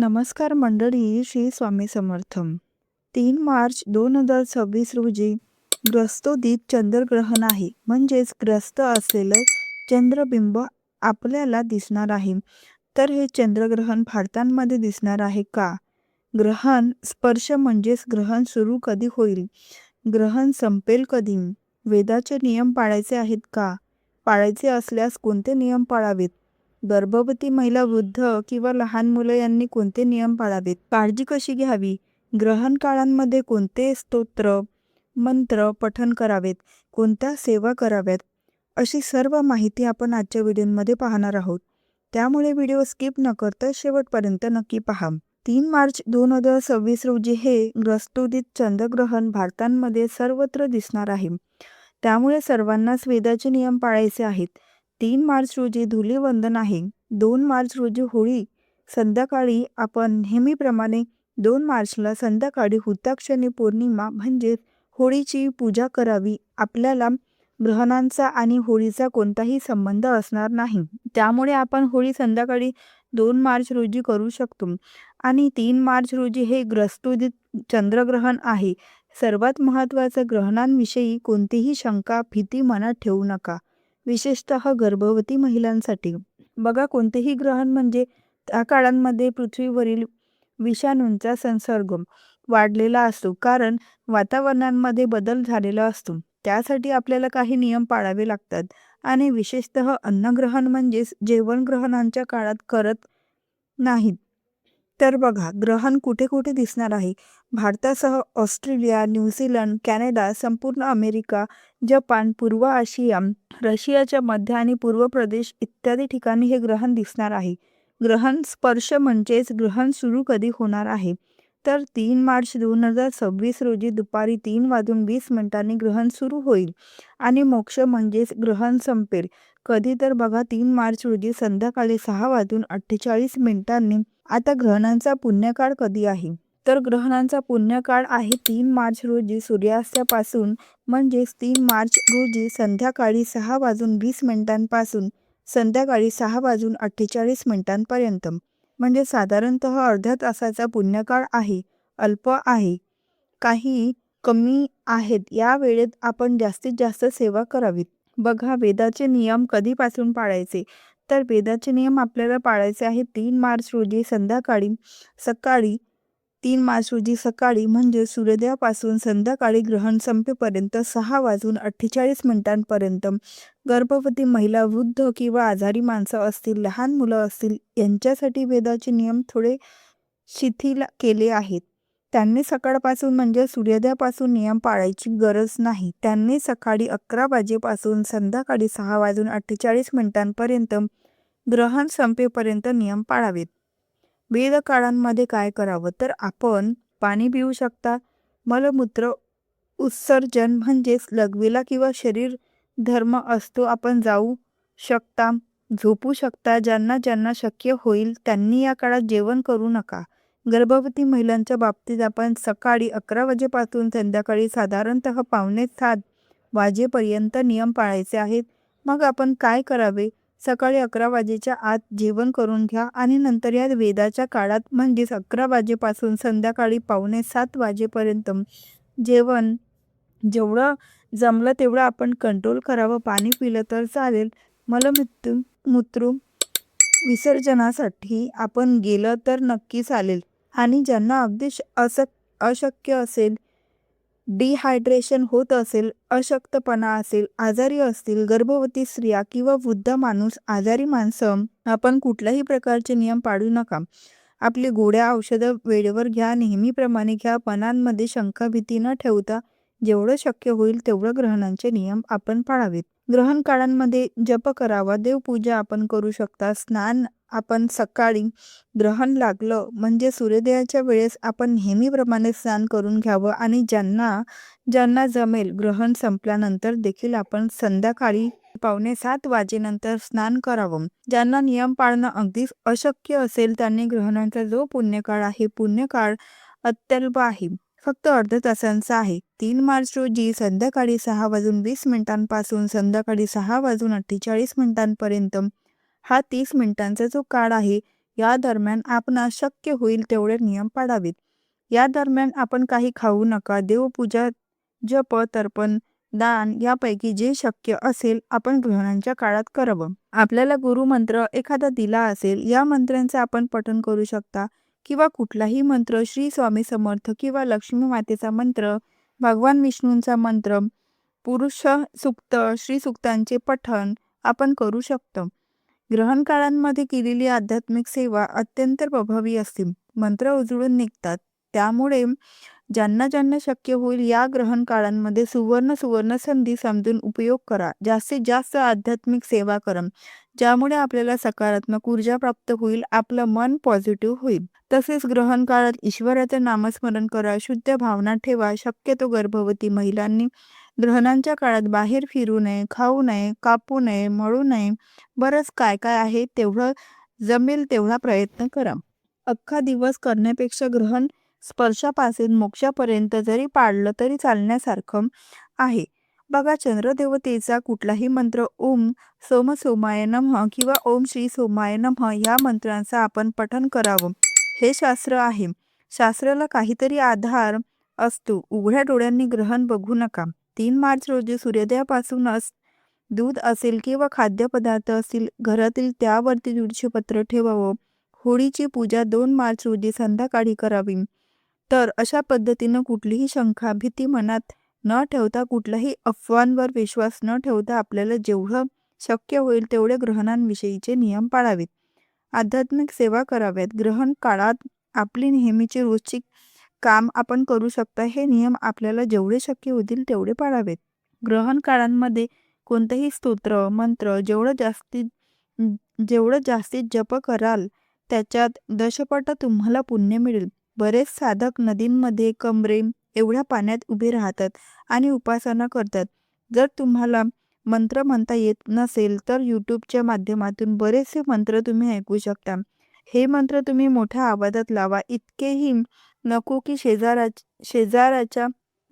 नमस्कार मंडळी, श्री स्वामी समर्थम. 3 मार्च 2026 रोजी ग्रस्तोदित चंद्रग्रहण आहे. म्हणजेच ग्रस्त असलेलं चंद्रबिंब आपल्याला दिसणार आहे. तर हे चंद्रग्रहण भारतामध्ये दिसणार आहे का? ग्रहण स्पर्श म्हणजेच ग्रहण सुरू कधी होईल? ग्रहण संपेल कधी? वेदाचे नियम पाळायचे आहेत का? पाळायचे असल्यास कोणते नियम पाळावेत? गर्भवती महिला, वृद्ध किंवा लहान मुलं यांनी कोणते नियम पाळावेत? काळजी कशी घ्यावी? ग्रहण काळांमध्ये कोणते स्तोत्र मंत्र पठण करावेत? कोणत्या सेवा कराव्यात? अशी सर्व माहिती आपण आजच्या व्हिडिओमध्ये पाहणार आहोत. त्यामुळे व्हिडिओ स्किप न करता शेवटपर्यंत नक्की पहा. 3 मार्च 2026 रोजी हे ग्रस्तोदित चंद्रग्रहण भारतामध्ये सर्वत्र दिसणार आहे. त्यामुळे सर्वांनाच वेदाचे नियम पाळायचे आहेत. 3 मार्च रोजी धुलीवंदन आहे. 2 मार्च रोजी होळी. संध्याकाळी आपण नेहमीप्रमाणे 2 मार्चला संध्याकाळी हुताक्षणी पौर्णिमा म्हणजे होळीची पूजा करावी. आपल्याला ग्रहणांचा आणि होळीचा कोणताही संबंध असणार नाही. त्यामुळे आपण होळी संध्याकाळी 2 मार्च रोजी करू शकतो. आणि 3 मार्च रोजी हे ग्रस्तोदित चंद्रग्रहण आहे. सर्वात महत्त्वाचं, ग्रहणांविषयी कोणतीही शंका भीती मनात ठेवू नका. विशेषतः गर्भवती महिलांसाठी. बघा, कोणतेही ग्रहण म्हणजे त्या काळांमध्ये पृथ्वीवरील विषाणूंचा संसर्ग वाढलेला असतो, कारण वातावरणामध्ये बदल झालेला असतो. त्यासाठी आपल्याला काही नियम पाळावे लागतात. आणि विशेषतः अन्नग्रहण म्हणजेच जेवण ग्रहणांच्या काळात करत नाहीत. तर बघा, ग्रहण कुठे कुठे दिसणार आहे? भारतासह ऑस्ट्रेलिया, न्यूझीलंड, कॅनडा, संपूर्ण अमेरिका, जपान, पूर्व आशिया, रशियाच्या मध्य आणि पूर्व प्रदेश इत्यादी ठिकाणी हे ग्रहण दिसणार आहे. ग्रहण स्पर्श म्हणजेच ग्रहण सुरू कधी होणार आहे? तर 3 मार्च 2026 रोजी दुपारी 3:20 ग्रहण सुरू होईल. आणि मोक्ष म्हणजेच ग्रहण संपेल कधी? तर बघा, 3 मार्च रोजी संध्याकाळी 6:48. आता ग्रहणांचा पुण्यकाळ कधी आहे? तर ग्रहणांचा पुण्यकाळ आहे 3 मार्च रोजी सूर्यास्तापासून, म्हणजेच 3 मार्च रोजी संध्याकाळी 6:20 संध्याकाळी 6:48 म्हणजे साधारणतः अर्ध्या तासाचा पुण्यकाळ आहे. अल्प आहे, काही कमी आहेत. या वेळेत आपण जास्तीत जास्त सेवा करावीत. बघा, वेदाचे नियम कधीपासून पाळायचे? तर वेदाचे नियम आपल्याला पाळायचे आहेत 3 मार्च रोजी सकाळी 3 मार्च रोजी सकाळी म्हणजे सूर्योदयापासून संध्याकाळी ग्रहण संपेपर्यंत 6:48 गर्भवती महिला, वृद्ध किंवा आजारी माणसं असतील, लहान मुलं असतील, यांच्यासाठी वेदाचे नियम थोडे शिथिल केले आहेत. त्यांनी सकाळपासून म्हणजे सूर्योदयापासून नियम पाळायची गरज नाही. त्यांनी सकाळी 11 वाजेपासून संध्याकाळी 6:48 ग्रहण संपेपर्यंत नियम पाळावेत. वेद काळांमध्ये काय करावं? तर आपण पाणी पिऊ शकता. मलमूत्र उत्सर्जन म्हणजेच लघवीला किंवा शरीर धर्म असतो आपण जाऊ शकता. झोपू शकता. ज्यांना ज्यांना शक्य होईल त्यांनी या काळात जेवण करू नका. गर्भवती महिलांच्या बाबतीत आपण सकाळी 11 वाजेपासून संध्याकाळी साधारणतः 6:45 वाजेपर्यंत नियम पाळायचे आहेत. मग आपण काय करावे? सकाळी 11 वाजेच्या आत जेवण करून घ्या आणि नंतर या वेदाच्या काळात म्हणजेच 11 वाजेपासून संध्याकाळी 6:45 वाजेपर्यंत जेवण जेवढं जमलं तेवढं आपण कंट्रोल करावं. पाणी पिलं तर चालेल. मूत्र विसर्जनासाठी आपण गेलं तर नक्की चालेल. आणि ज्यांना अगदी अशक्य असेल, डिहायड्रेशन होत असेल, अशक्तपणा असेल, आजारी असतील, गर्भवती स्त्रिया किंवा वृद्ध माणूस, आजारी माणसं, आपण कुठल्याही प्रकारचे नियम पाळू नका. आपली गोळ्या औषधं वेळेवर घ्या. नेहमीप्रमाणे घ्या. मनांमध्ये शंका भीती न ठेवता जेवढं शक्य होईल तेवढं ग्रहणांचे नियम आपण पाळावेत. ग्रहण काळांमध्ये जप करावा. देवपूजा आपण करू शकता. स्नान आपण सकाळी ग्रहण लागलं म्हणजे सूर्योदयाच्या वेळेस आपण नेहमीप्रमाणे स्नान करून घ्यावं. आणि ज्यांना जमेल ग्रहण संपल्यानंतर देखील आपण संध्याकाळी 6:45 वाजेनंतर स्नान करावं. ज्यांना नियम पाळणं अगदी अशक्य असेल त्यांनी ग्रहणांचा जो पुण्यकाळ आहे, पुण्यकाळ अत्यल्प आहे, फक्त अर्ध्या तासांचा आहे. 3 मार्च रोजी संध्याकाळी 6:20 संध्याकाळी 6:48 हा 30 मिनिटांचा जो काळ आहे, या दरम्यान आपणास शक्य होईल तेवढे नियम पाळावेत. या दरम्यान आपण काही खाऊ नका. देवपूजा, जप, तर्पण, दान यापैकी जे शक्य असेल आपण ग्रहणांच्या काळात करावं. आपल्याला गुरुमंत्र एखादा दिला असेल, या मंत्रांचे आपण पठण करू शकता किंवा कुठलाही मंत्र, श्री स्वामी समर्थ किंवा लक्ष्मी मातेचा मंत्र, भगवान विष्णूंचा मंत्र, पुरुष सूक्त, श्री सूक्तांचे पठण आपण करू शकतो. ग्रहण काळांमध्ये केलेली आध्यात्मिक सेवा अत्यंत प्रभावी असते. मंत्र उजळून निघतात. त्यामुळे ज्यांना ज्यांना शक्य होईल या ग्रहण काळांमध्ये सुवर्ण संधी समजून उपयोग करा. जास्तीत जास्त आध्यात्मिक सेवा करा, ज्यामुळे आपल्याला सकारात्मक ऊर्जा प्राप्त होईल, आपलं मन पॉझिटिव्ह होईल. तसेच ग्रहण काळात ईश्वराचं नामस्मरण करा, शुद्ध भावना ठेवा. शक्यतो गर्भवती महिलांनी ग्रहणांच्या काळात बाहेर फिरू नये, खाऊ नये, कापू नये, मळू नये. बरंच काय काय आहे, तेवढं जमेल तेवढा प्रयत्न करा. अख्खा दिवस करण्यापेक्षा ग्रहण स्पर्शापासून मोक्षापर्यंत जरी पाळलं तरी चालण्यासारखं आहे. बघा, चंद्रदेवतेचा कुठलाही मंत्र ओम सोमाय नमः किंवा ओम श्री सोमाय नमः या मंत्रांचं आपण पठण करावं, हे शास्त्र आहे. शास्त्राला काहीतरी आधार असतो. उघड्या डोळ्यांनी ग्रहण बघू नका. 3 मार्च रोजी सूर्योदयापासूनच दूध असेल किंवा खाद्यपदार्थ असतील घरातील त्यावरती तुळशी पत्र ठेवावं. होळीची पूजा 2 मार्च रोजी संध्याकाळी करावी. तर अशा पद्धतीनं कुठलीही शंका, भीती मनात न ठेवता, कुठल्याही अफवांवर विश्वास न ठेवता आपल्याला जेवढं शक्य होईल तेवढे ग्रहणांविषयीचे नियम पाळावेत. आध्यात्मिक सेवा कराव्यात. ग्रहण काळात आपली नेहमीची रोजची काम आपण करू शकता. हे नियम आपल्याला जेवढे शक्य होतील तेवढे पाळावेत. ग्रहण काळांमध्ये कोणतेही स्तोत्र, मंत्र जेवढं जास्तीत जप कराल त्याच्यात दशपट तुम्हाला पुण्य मिळेल. बरेच साधक नदींमध्ये कमरे एवढ्या पाण्यात उभे राहतात आणि उपासना करतात. जर तुम्हाला मंत्र म्हणता येत नसेल तर यूट्यूबच्या माध्यमातून बरेचसे मंत्र तुम्ही ऐकू शकता. हे मंत्र तुम्ही मोठ्या आवाजात लावा. इतकेही नको की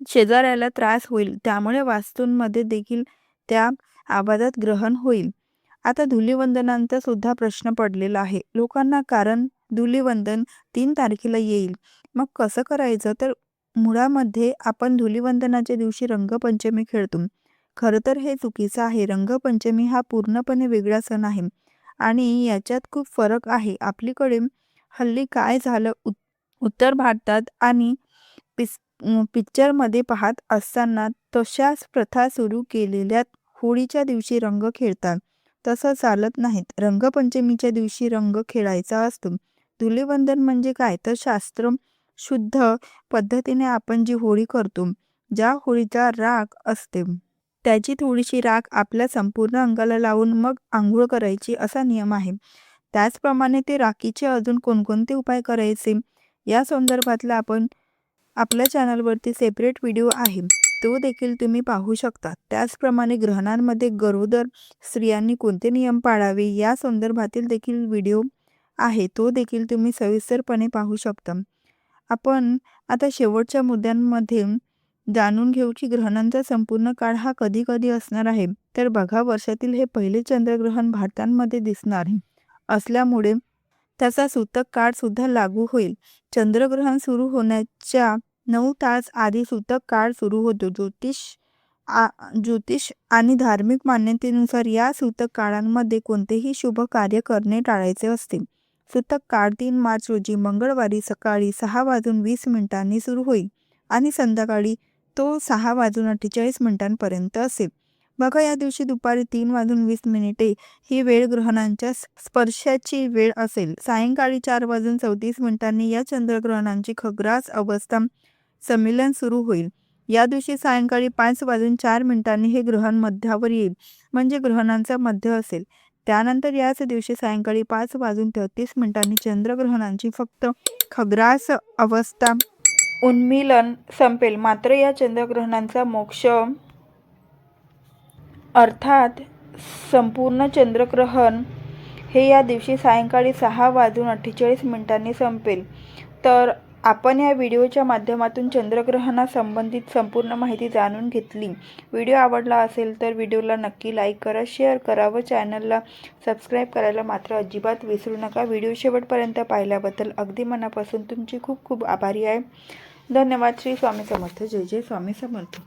शेजाऱ्याला त्रास होईल. त्यामुळे वास्तूंमध्ये देखील त्या आवाजात ग्रहण होईल. आता धुलीवंदनांचा सुद्धा प्रश्न पडलेला आहे लोकांना, कारण धुलीवंदन 3 तारखेला येईल. मग कसं करायचं? तर मुळामध्ये आपण धुलीवंदनाच्या दिवशी रंगपंचमी खेळतो. खरं तर हे चुकीचं आहे. रंगपंचमी हा पूर्णपणे वेगळा सण आहे आणि याच्यात खूप फरक आहे. आपलीकडे हल्ली काय झालं, उत्तर भारतात आणि पिक्चरमध्ये पाहत असताना तशाच प्रथा सुरू केलेल्या. होळीच्या दिवशी रंग खेळतात, तसं चालत नाहीत. रंगपंचमीच्या दिवशी रंग खेळायचा असतो. धुलीवंदन म्हणजे काय? तर शास्त्र शुद्ध पद्धतीने आपण जी होळी करतो, ज्या होळीचा राख असते त्याची थोडीशी राख आपल्या संपूर्ण अंगाला लावून मग आंघोळ करायची, असा नियम आहे. त्याचप्रमाणे ते राखीचे अजून कोणकोणते उपाय करायचे या संदर्भातला आपण आपल्या चॅनलवरती सेपरेट व्हिडिओ आहे, तो देखील तुम्ही पाहू शकता. त्याचप्रमाणे ग्रहणांमध्ये गरोदर स्त्रियांनी कोणते नियम पाळावे या संदर्भातील देखील व्हिडिओ आहे, तो देखील तुम्ही सविस्तरपणे पाहू शकता. आपण आता शेवटच्या मुद्द्यांमध्ये जाणून घेऊ की ग्रहणांचा संपूर्ण काळ हा कधी कधी असणार आहे. तर बघा, वर्षातील हे पहिले चंद्रग्रहण भारतामध्ये दिसणार असल्यामुळे त्याचा सूतक काळ सुद्धा लागू होईल. चंद्रग्रहण सुरू होण्याच्या 9 तास आधी सूतक काळ सुरू होतो. ज्योतिष आणि धार्मिक मान्यतेनुसार या सूतक काळांमध्ये कोणतेही शुभ कार्य करणे टाळायचे असते. सूतक काळ 3 मार्च रोजी मंगळवारी सकाळी 6:20 सुरू होईल आणि संध्याकाळी तो 6:48 असेल. बघा, या दिवशी दुपारी 3:20 ही वेळ ग्रहणांच्या स्पर्शाची वेळ असेल. सायंकाळी 4:34 या चंद्रग्रहणांची खग्रास अवस्था संमीलन सुरू होईल. या दिवशी सायंकाळी 5:04 हे ग्रहण मध्यावर येईल, म्हणजे ग्रहणांचा मध्य असेल. त्यानंतर याच दिवशी सायंकाळी 5:33 चंद्रग्रहणांची फक्त खग्रास अवस्था उन्मीलन संपेल. मात्र या चंद्रग्रहणांचा मोक्ष अर्थात संपूर्ण चंद्रग्रहण हे या दिवशी सायंकाळी 6:48 संपेल. तर आपण या व्हिडिओच्या माध्यमातून चंद्रग्रहणासंबंधित संपूर्ण माहिती जाणून घेतली. व्हिडिओ आवडला असेल तर व्हिडिओला नक्की लाईक करा, शेअर करा व चॅनलला सबस्क्राईब करायला मात्र अजिबात विसरू नका. व्हिडिओ शेवटपर्यंत पाहिल्याबद्दल अगदी मनापासून तुमची खूप खूप आभारी आहे. धन्यवाद. श्री स्वामी समर्थ. जय जय स्वामी समर्थ.